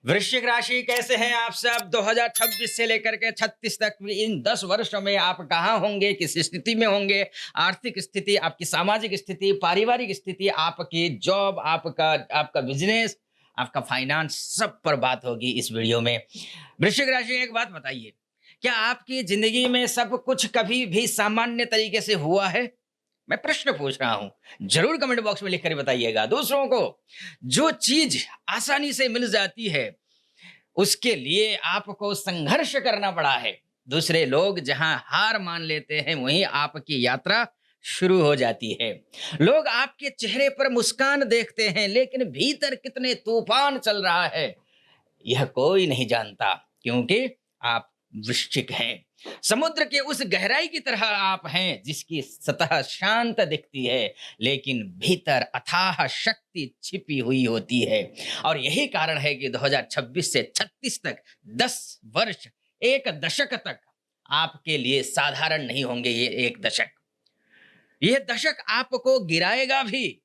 वृश्चिक राशि कैसे हैं आप सब? 2026 से लेकर के 36 तक इन 10 वर्षों में आप कहाँ होंगे, किस स्थिति में होंगे? आर्थिक स्थिति, आपकी सामाजिक स्थिति, पारिवारिक स्थिति, आपकी जॉब, आपका आपका बिजनेस, आपका फाइनेंस, सब पर बात होगी इस वीडियो में। वृश्चिक राशि, एक बात बताइए, क्या आपकी जिंदगी में सब कुछ कभी भी सामान्य तरीके से हुआ है? मैं प्रश्न पूछ रहा हूं, जरूर कमेंट बॉक्स में लिख कर बताइएगा। दूसरों को जो चीज आसानी से मिल जाती है उसके लिए आपको संघर्ष करना पड़ा है। दूसरे लोग जहां हार मान लेते हैं वहीं आपकी यात्रा शुरू हो जाती है। लोग आपके चेहरे पर मुस्कान देखते हैं लेकिन भीतर कितने तूफान चल रहा है यह कोई नहीं जानता, क्योंकि आप वृश्चिक हैं। समुद्र के उस गहराई की तरह आप हैं जिसकी सतह शांत दिखती है लेकिन भीतर अथाह शक्ति छिपी हुई होती है। और यही कारण है कि 2026 से 36 तक 10 वर्ष, एक दशक तक आपके लिए साधारण नहीं होंगे। ये दशक आपको गिराएगा भी,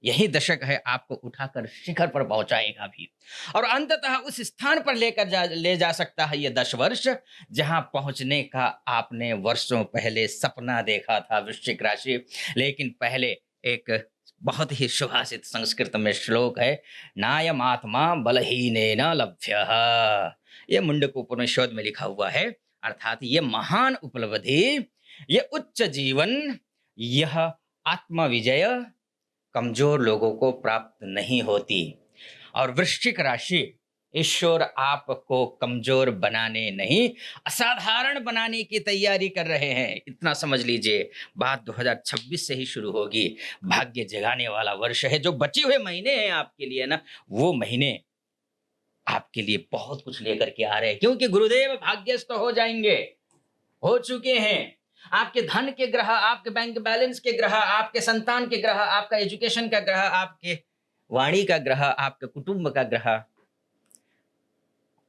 यही दशक है आपको उठाकर शिखर पर पहुंचाएगा भी, और अंततः उस स्थान पर ले जा सकता है ये 10 वर्ष जहां पहुंचने का आपने वर्षों पहले सपना देखा था वृश्चिक राशि। लेकिन पहले एक बहुत ही सुभाषित संस्कृत में श्लोक है, नायम आत्मा बलहीनेन लभ्यः। ये मुंडक उपनिषद में लिखा हुआ है, अर्थात ये महान उपलब्धि, ये उच्च जीवन, यह आत्म विजय कमजोर लोगों को प्राप्त नहीं होती। और वृश्चिक राशि, ईश्वर आपको कमजोर बनाने नहीं, असाधारण बनाने की तैयारी कर रहे हैं। इतना समझ लीजिए, बात 2026 से ही शुरू होगी। भाग्य जगाने वाला वर्ष है। जो बचे हुए महीने हैं आपके लिए ना, वो महीने आपके लिए बहुत कुछ लेकर के आ रहे हैं, क्योंकि गुरुदेव भाग्यस्थ हो जाएंगे, हो चुके हैं। आपके धन के ग्रह, आपके बैंक बैलेंस के ग्रह, आपके संतान के ग्रह, आपका एजुकेशन का ग्रह, आपके वाणी का ग्रह, आपके कुटुंब का ग्रह,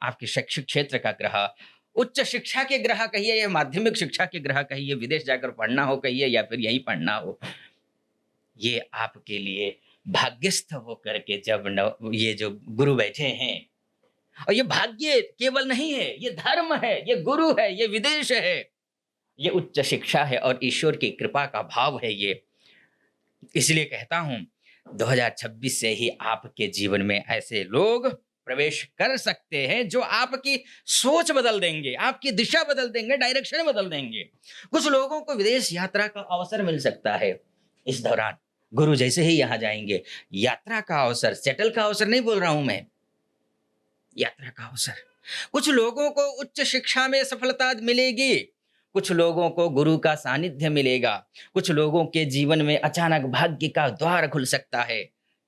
आपके शैक्षिक क्षेत्र का ग्रह, उच्च शिक्षा के ग्रह कहिए या माध्यमिक शिक्षा के ग्रह कहिए, विदेश जाकर पढ़ना हो कहिए या फिर यहीं पढ़ना हो, ये आपके लिए भाग्यस्थ होकर के जब ये जो गुरु बैठे हैं, और ये भाग्य केवल नहीं है, ये धर्म है, ये गुरु है, ये विदेश है, ये उच्च शिक्षा है और ईश्वर की कृपा का भाव है ये। इसलिए कहता हूं 2026 से ही आपके जीवन में ऐसे लोग प्रवेश कर सकते हैं जो आपकी सोच बदल देंगे, आपकी दिशा बदल देंगे, डायरेक्शन बदल देंगे। कुछ लोगों को विदेश यात्रा का अवसर मिल सकता है इस दौरान, गुरु जैसे ही यहां जाएंगे। यात्रा का अवसर, सेटल का अवसर नहीं बोल रहा हूं मैं, यात्रा का अवसर। कुछ लोगों को उच्च शिक्षा में सफलता मिलेगी, कुछ लोगों को गुरु का सानिध्य मिलेगा, कुछ लोगों के जीवन में अचानक भाग्य का द्वार खुल सकता है।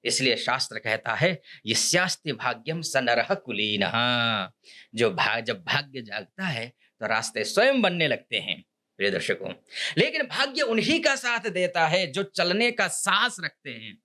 इसलिए शास्त्र कहता है, यस्यास्ति भाग्यम स नरः कुलीनः। जब भाग्य जागता है तो रास्ते स्वयं बनने लगते हैं प्रिय दर्शकों। लेकिन भाग्य उन्हीं का साथ देता है जो चलने का साहस रखते हैं।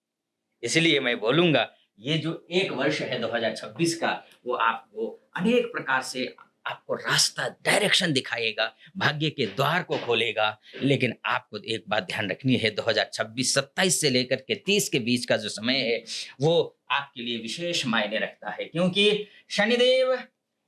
इसलिए मैं बोलूंगा, ये जो एक वर्ष है 2026 का, वो आपको अनेक प्रकार से आपको रास्ता, डायरेक्शन दिखाएगा, भाग्य के द्वार को खोलेगा। लेकिन आपको एक बात ध्यान रखनी है, 2026 27 से लेकर के 30 के बीच का जो समय है वो आपके लिए विशेष मायने रखता है, क्योंकि शनिदेव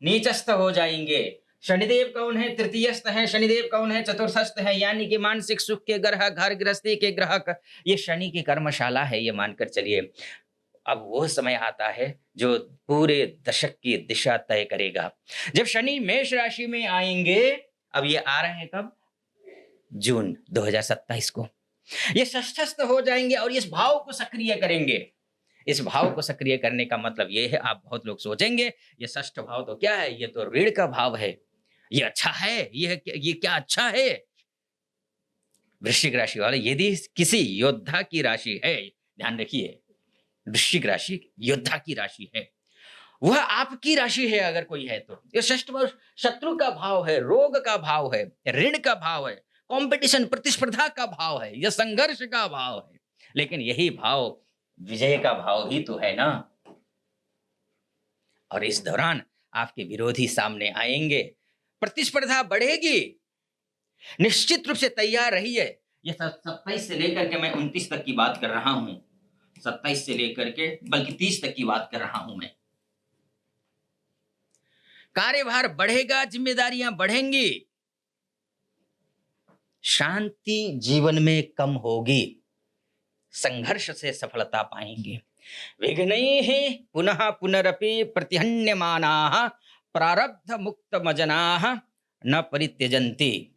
नीचस्थ हो जाएंगे। शनिदेव कौन है? तृतीयस्थ है। शनिदेव कौन है? चतुर्थस्थ है, यानी कि मानसिक सुख के ग्रह, घर गृहस्थी के ग्रह, ये शनि की कर्मशाला है, ये मानकर चलिए। अब वो समय आता है जो पूरे दशक की दिशा तय करेगा। जब शनि मेष राशि में आएंगे, अब ये आ रहे हैं कब? जून 2027 को ये षष्ठस्थ हो जाएंगे और इस भाव को सक्रिय करेंगे। इस भाव को सक्रिय करने का मतलब ये है, आप बहुत लोग सोचेंगे ये षष्ठ भाव तो क्या है, ये तो ऋण का भाव है, ये अच्छा है, ये क्या अच्छा है। वृश्चिक राशि वाले, यदि किसी योद्धा की राशि है, ध्यान रखिए, वृश्चिक राशि योद्धा की राशि है, वह आपकी राशि है अगर कोई है तो। ये षष्ठ भाव शत्रु का भाव है, रोग का भाव है, ऋण का भाव है, कंपटीशन, प्रतिस्पर्धा का भाव है, यह संघर्ष का भाव है। लेकिन यही भाव विजय का भाव ही तो है ना। और इस दौरान आपके विरोधी सामने आएंगे, प्रतिस्पर्धा बढ़ेगी, निश्चित रूप से तैयार रहिए। ये 27 से लेकर के मैं 29 तक की बात कर रहा हूं, 27 से लेकर के बल्कि 30 तक की बात कर रहा हूं मैं। कार्यभार बढ़ेगा, जिम्मेदारियां बढ़ेंगी, शांति जीवन में कम होगी, संघर्ष से सफलता पाएंगे। विघ्नैः पुनः पुनरपि प्रतिहन्यमानाः प्रारब्ध मुक्त मजनाः न परित्यजन्ति।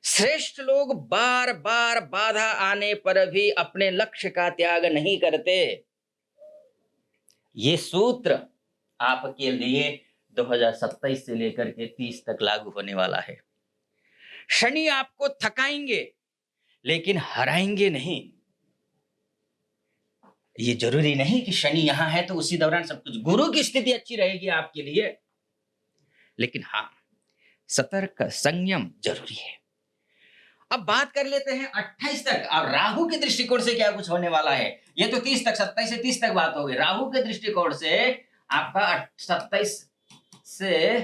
श्रेष्ठ लोग बार बार बाधा आने पर भी अपने लक्ष्य का त्याग नहीं करते। ये सूत्र आपके लिए 2027 से लेकर के 30 तक लागू होने वाला है। शनि आपको थकाएंगे लेकिन हराएंगे नहीं। ये जरूरी नहीं कि शनि यहां है तो उसी दौरान सब कुछ, गुरु की स्थिति अच्छी रहेगी आपके लिए, लेकिन हाँ, सतर्क संयम जरूरी है। अब बात कर लेते हैं 28 तक। अब राहु के दृष्टिकोण से क्या कुछ होने वाला है। ये तो 30 तक, 27 से 30 तक बात हो गई। राहु के दृष्टिकोण से आपका 27 से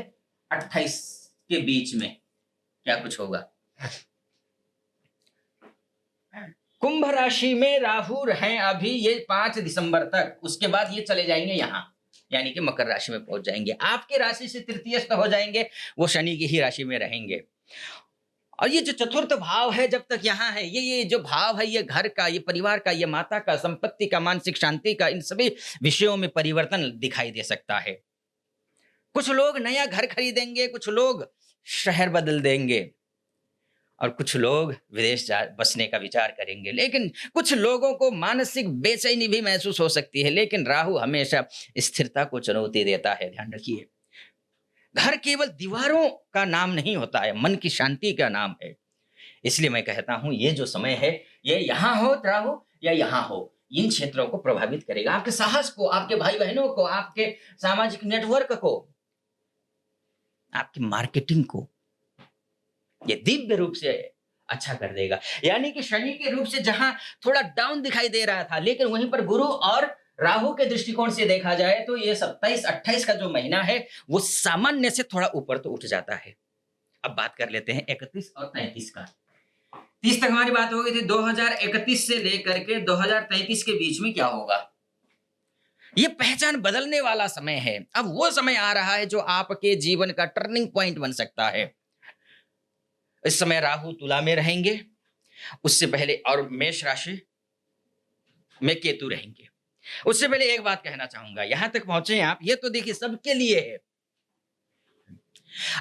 28 के बीच में क्या कुछ होगा। कुंभ राशि में राहु हैं अभी ये 5 दिसंबर तक, उसके बाद ये चले जाएंगे यहाँ, यानी कि मकर राशि में पहुंच जाएंगे। आपके राशि से तृतीयस्थ हो जाएंगे, वो शनि की ही राशि में रहेंगे। और ये जो चतुर्थ भाव है जब तक यहाँ है, ये जो भाव है, ये घर का, ये परिवार का, ये माता का, संपत्ति का, मानसिक शांति का, इन सभी विषयों में परिवर्तन दिखाई दे सकता है। कुछ लोग नया घर खरीदेंगे, कुछ लोग शहर बदल देंगे और कुछ लोग विदेश बसने का विचार करेंगे। लेकिन कुछ लोगों को मानसिक बेचैनी भी महसूस हो सकती है। लेकिन राहु हमेशा स्थिरता को चुनौती देता है, ध्यान रखिए। घर केवल दीवारों का नाम नहीं होता है, मन की शांति का नाम है। इसलिए मैं कहता हूं ये जो समय है, ये यहां हो राहु या यहां हो, इन क्षेत्रों को प्रभावित करेगा, आपके साहस को, आपके भाई बहनों को, आपके सामाजिक नेटवर्क को, आपकी मार्केटिंग को ये दिव्य रूप से अच्छा कर देगा। यानी कि शनि के रूप से जहां थोड़ा डाउन दिखाई दे रहा था, लेकिन वहीं पर गुरु और राहु के दृष्टिकोण से देखा जाए तो ये 27-28 का जो महीना है वो सामान्य से थोड़ा ऊपर तो उठ जाता है। अब बात कर लेते हैं 31 और 33 का। 30 तक हमारी बात हो गई थी। 2031 से लेकर के 2033 के बीच में क्या होगा। ये पहचान बदलने वाला समय है। अब वो समय आ रहा है जो आपके जीवन का टर्निंग पॉइंट बन सकता है। इस समय राहु तुला में रहेंगे, उससे पहले, और मेष राशि में केतु रहेंगे। उससे पहले एक बात कहना चाहूंगा, यहां तक पहुंचे आप, ये तो देखिए सबके लिए है।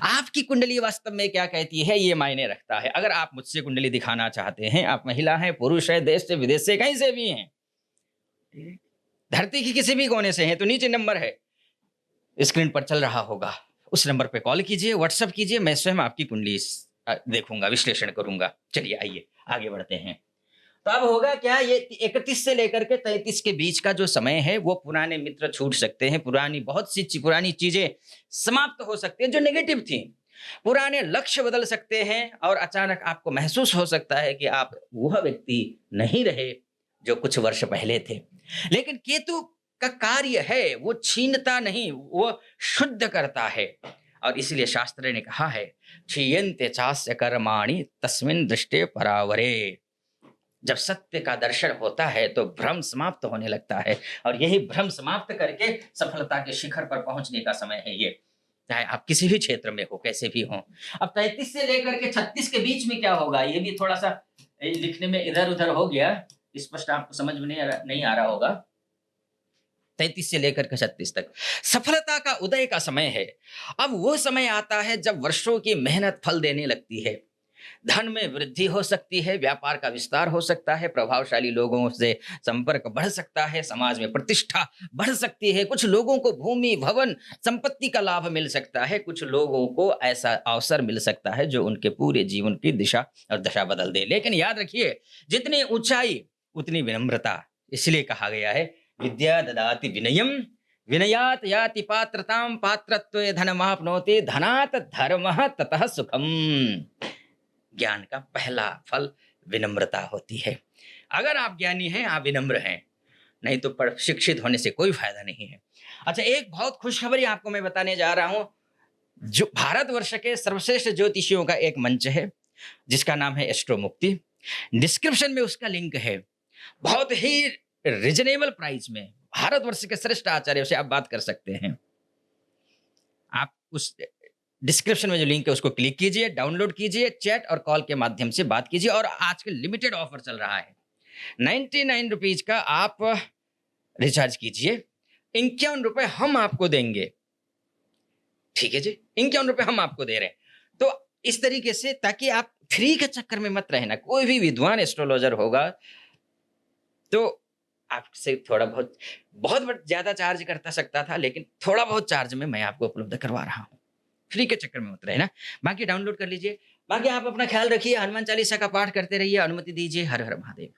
आपकी कुंडली वास्तव में क्या कहती है ये मायने रखता है। अगर आप मुझसे कुंडली दिखाना चाहते हैं, आप महिला हैं, पुरुष है, देश से विदेश से कहीं से भी हैं, धरती की किसी भी कोने से हैं, तो नीचे नंबर है, स्क्रीन पर चल रहा होगा, उस नंबर पे कॉल कीजिए, व्हाट्सएप कीजिए, मैं स्वयं आपकी कुंडली देखूंगा, विश्लेषण करूंगा। चलिए आइए आगे बढ़ते हैं। तो अब होगा क्या, ये 31 से लेकर के 33 के बीच का जो समय है वो पुराने मित्र छूट सकते हैं, पुरानी बहुत सी पुरानी चीजें समाप्त हो सकती हैं जो नेगेटिव थी, पुराने लक्ष्य बदल सकते हैं और अचानक आपको महसूस हो सकता है कि आप वह व्यक्ति नहीं रहे जो कुछ वर्ष पहले थे। लेकिन केतु का कार्य है वो छीनता नहीं, वो शुद्ध करता है। और इसलिए शास्त्र ने कहा है, क्षीयन्ते चास्य कर्माणि तस्मिन् दृष्टे परावरे। जब सत्य का दर्शन होता है तो भ्रम समाप्त होने लगता है, और यही भ्रम समाप्त करके सफलता के शिखर पर पहुंचने का समय है ये, चाहे आप किसी भी क्षेत्र में हो, कैसे भी हो। अब 33 से लेकर के 36 के बीच में क्या होगा, ये भी थोड़ा सा लिखने में इधर उधर हो गया, स्पष्ट आपको समझ में नहीं आ रहा होगा। 33 से लेकर के 36 तक सफलता का उदय का समय है। अब वो समय आता है जब वर्षों की मेहनत फल देने लगती है, धन में वृद्धि हो सकती है, व्यापार का विस्तार हो सकता है, प्रभावशाली लोगों से संपर्क बढ़ सकता है, समाज में प्रतिष्ठा बढ़ सकती है, कुछ लोगों को भूमि, भवन, संपत्ति का लाभ मिल सकता है, कुछ लोगों को ऐसा अवसर मिल सकता है जो उनके पूरे जीवन की दिशा और दशा बदल दे। लेकिन याद रखिए, जितनी ऊंचाई उतनी विनम्रता। इसलिए कहा गया है, विद्या ददाति विनयम, विनयात याति पात्रताम, पात्रत्वे धनमाप्नोति, धनात् धर्मः ततः सुखम। ज्ञान का पहला फल विनम्रता होती है। अगर आप ज्ञानी हैं, आप विनम्र हैं, नहीं तो शिक्षित होने से कोई फायदा नहीं है। अच्छा, एक बहुत खुशखबरी आपको मैं बताने जा रहा हूं। जो भारतवर्ष के सर्वश्रेष्ठ ज्योतिषियों का एक मंच है जिसका नाम है एस्ट्रो मुक्ति, डिस्क्रिप्शन में उसका लिंक है। बहुत ही रिजनेबल प्राइस में भारतवर्ष के श्रेष्ठ आचार्यों से आप बात कर सकते हैं। उस डिस्क्रिप्शन में जो लिंक है उसको क्लिक कीजिए, डाउनलोड कीजिए, चैट और कॉल के माध्यम से बात कीजिए। और आजकल लिमिटेड ऑफर चल रहा है, 99 रुपीज़ का आप रिचार्ज कीजिए, 51 रुपए हम आपको देंगे। ठीक है जी, 51 रुपए हम आपको दे रहे हैं। तो इस तरीके से, ताकि आप फ्री के चक्कर में मत रहना। कोई भी विद्वान एस्ट्रोलॉजर होगा तो आपसे थोड़ा बहुत, बहुत ज़्यादा चार्ज करता सकता था, लेकिन थोड़ा बहुत चार्ज में मैं आपको उपलब्ध करवा रहा हूँ। फ्री के चक्कर में मत रहना। बाकी डाउनलोड कर लीजिए। बाकी आप अपना ख्याल रखिए, हनुमान चालीसा का पाठ करते रहिए, अनुमति दीजिए। हर हर महादेव।